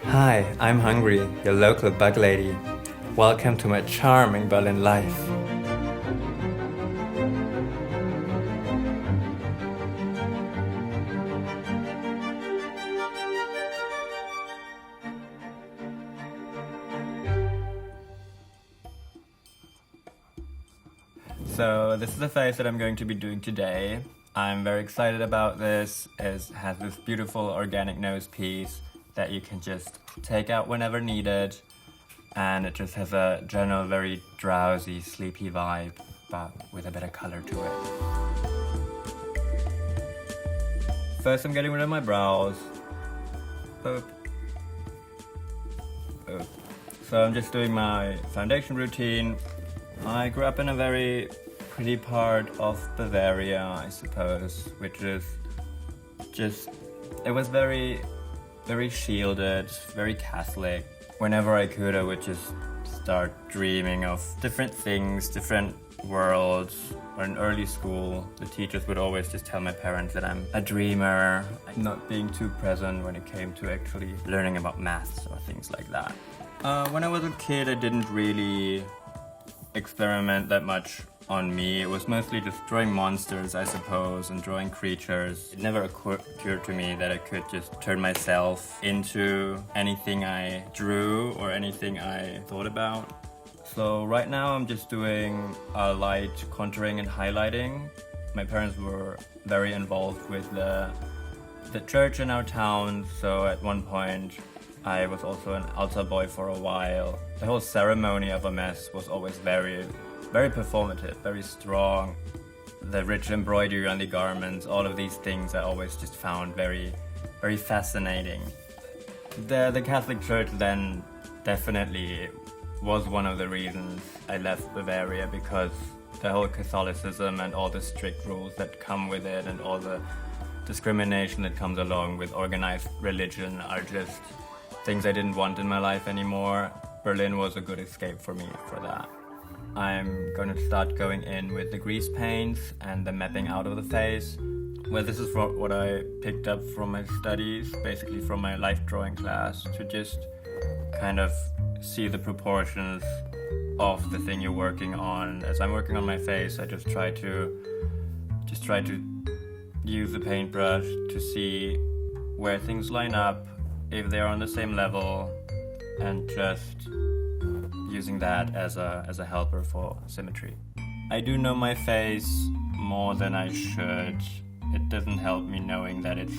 Hi, I'm Hungry, your local bug lady. Welcome to my charming Berlin life. So this is the face that I'm going to be doing today. I'm very excited about this. It has this beautiful organic nose piece that you can just take out whenever needed. And it just has a general very drowsy, sleepy vibe, but with a bit of color to it. First I'm getting rid of my brows. Boop. Boop. So I'm just doing my foundation routine. I grew up in a very pretty part of Bavaria, I suppose, which is just, it was very shielded, very Catholic. Whenever I could, I would just start dreaming of different things, different worlds. Or in early school, the teachers would always just tell my parents that I'm a dreamer, not being too present when it came to actually learning about maths or things like that. When I was a kid, I didn't really experiment that much on me. It was mostly just drawing monsters, I suppose, and drawing creatures. It never occurred to me that I could just turn myself into anything I drew or anything I thought about. So right now I'm just doing light contouring and highlighting. My parents were very involved with the church in our town, so at one point I was also an altar boy for a while. The whole ceremony of a mass was always very performative, very strong. The rich embroidery on the garments, all of these things I always just found very fascinating. The Catholic Church then definitely was one of the reasons I left Bavaria, because the whole Catholicism and all the strict rules that come with it and all the discrimination that comes along with organized religion are just things I didn't want in my life anymore. Berlin was a good escape for me for that. I'm going to start going in with the grease paints and the mapping out of the face. Well, this is what I picked up from my studies, basically from my life drawing class, to just kind of see the proportions of the thing you're working on. As I'm working on my face, I just try to use the paintbrush to see where things line up, if they're on the same level, and just using that as a helper for symmetry. I do know my face more than I should. It doesn't help me knowing that it's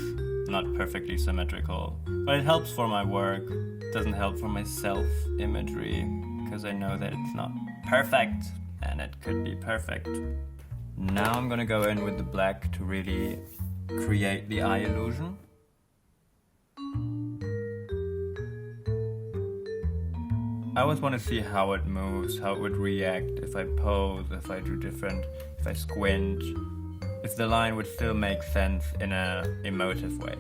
not perfectly symmetrical, but it helps for my work. It doesn't help for my self-imagery, because I know that it's not perfect and it could be perfect. Now I'm gonna go in with the black to really create the eye illusion. I always want to see how it moves, how it would react if I pose, if I do different, if I squint, if the line would still make sense in an emotive way.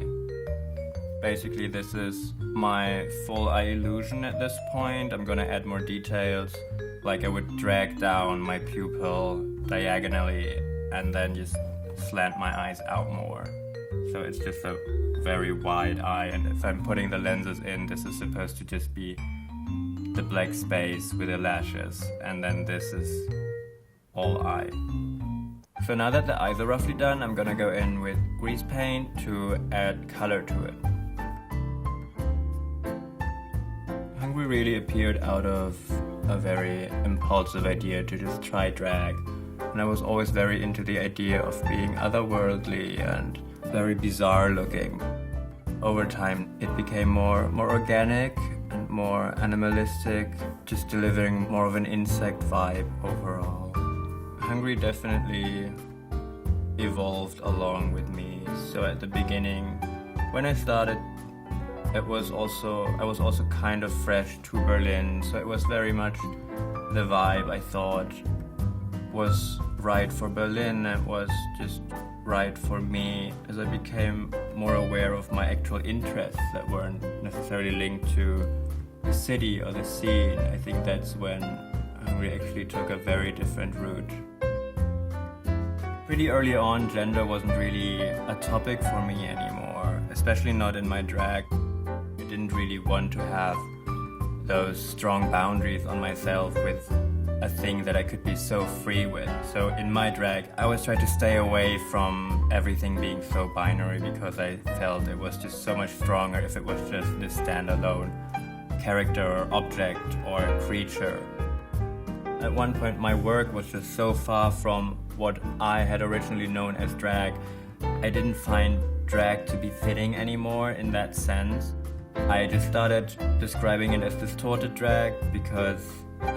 Basically, this is my full eye illusion at this point. I'm gonna add more details, like I would drag down my pupil diagonally and then just slant my eyes out more. So it's just a very wide eye, and if I'm putting the lenses in, this is supposed to just be the black space with the lashes, and then this is all eye. So now that the eyes are roughly done, I'm gonna go in with grease paint to add color to it. Hungry really appeared out of a very impulsive idea to just try drag, and I was always very into the idea of being otherworldly and very bizarre looking. Over time it became more organic and more animalistic, just delivering more of an insect vibe overall. Hungry definitely evolved along with me. So at the beginning, when I started, I was also kind of fresh to Berlin, so it was very much the vibe I thought was right for Berlin. It was just right for me as I became more aware of my actual interests that weren't necessarily linked to the city or the scene. I think that's when Hungry actually took a very different route. Pretty early on, gender wasn't really a topic for me anymore, especially not in my drag. It didn't really want to have those strong boundaries on myself with a thing that I could be so free with. So in my drag, I always tried to stay away from everything being so binary because I felt it was just so much stronger if it was just this standalone character or object or creature. At one point my work was just so far from what I had originally known as drag. I didn't find drag to be fitting anymore in that sense. I just started describing it as distorted drag because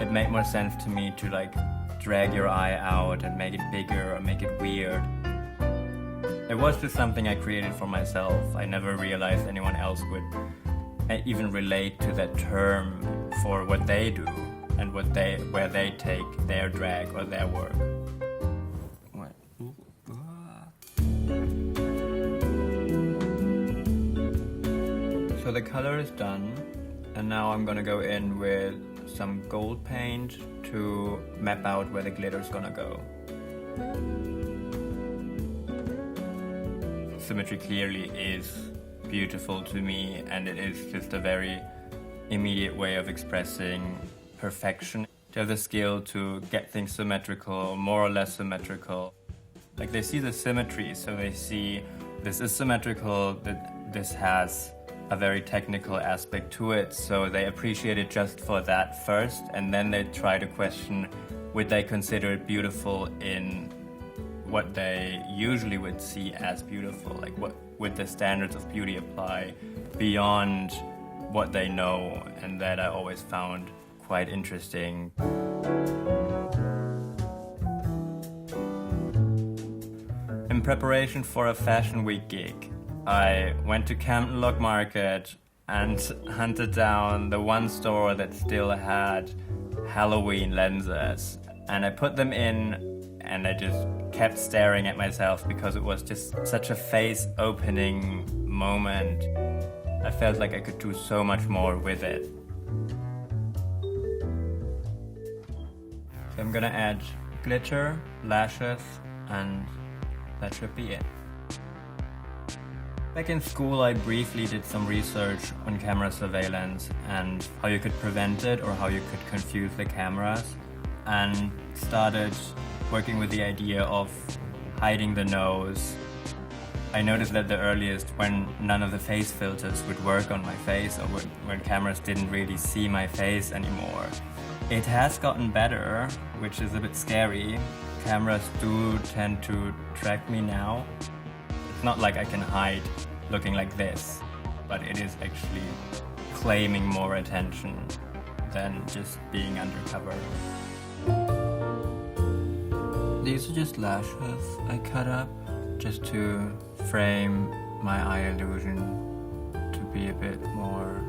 it made more sense to me to like drag your eye out and make it bigger or make it weird. It was just something I created for myself. I never realized anyone else would even relate to that term for what they do and where they take their drag or their work. So the color is done, and now I'm gonna go in with some gold paint to map out where the glitter's gonna go. Symmetry clearly is beautiful to me, and it is just a very immediate way of expressing perfection. To have the skill to get things symmetrical, more or less symmetrical. Like they see the symmetry, so they see this is symmetrical, that this has a very technical aspect to it, so they appreciate it just for that first, and then they try to question, would they consider it beautiful in what they usually would see as beautiful? Like what would the standards of beauty apply beyond what they know? And that I always found quite interesting. In preparation for a Fashion Week gig, I went to Camden Lock Market and hunted down the one store that still had Halloween lenses. And I put them in, and I just kept staring at myself because it was just such a face-opening moment. I felt like I could do so much more with it. So I'm gonna add glitter, lashes, and that should be it. Back in school, I briefly did some research on camera surveillance and how you could prevent it or how you could confuse the cameras, and started working with the idea of hiding the nose. I noticed that the earliest when none of the face filters would work on my face, or when cameras didn't really see my face anymore. It has gotten better, which is a bit scary. Cameras do tend to track me now. It's not like I can hide looking like this, but it is actually claiming more attention than just being undercover. These are just lashes I cut up just to frame my eye illusion to be a bit more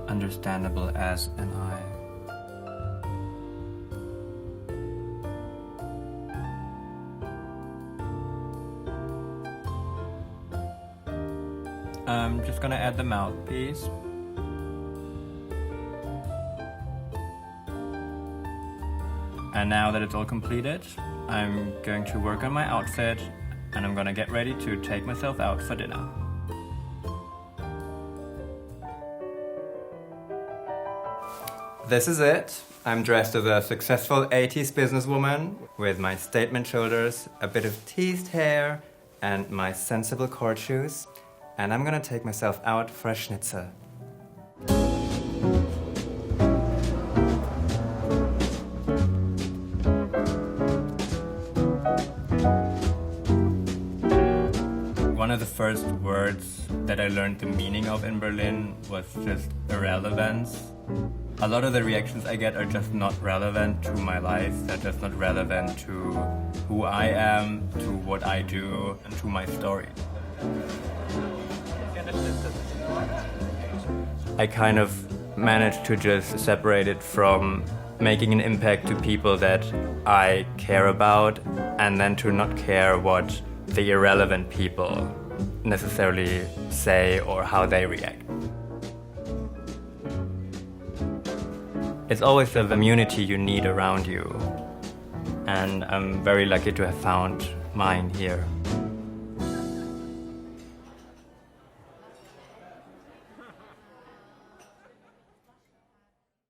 understandable as an eye. I'm just gonna add the mouthpiece. And now that it's all completed, I'm going to work on my outfit, and I'm gonna get ready to take myself out for dinner. This is it. I'm dressed as a successful 80s businesswoman with my statement shoulders, a bit of teased hair, and my sensible court shoes. And I'm gonna take myself out for a schnitzel. One of the first words that I learned the meaning of in Berlin was just irrelevance. A lot of the reactions I get are just not relevant to my life. They're just not relevant to who I am, to what I do, and to my story. I kind of managed to just separate it from making an impact to people that I care about, and then to not care what the irrelevant people necessarily say or how they react. It's always the community you need around you, and I'm very lucky to have found mine here.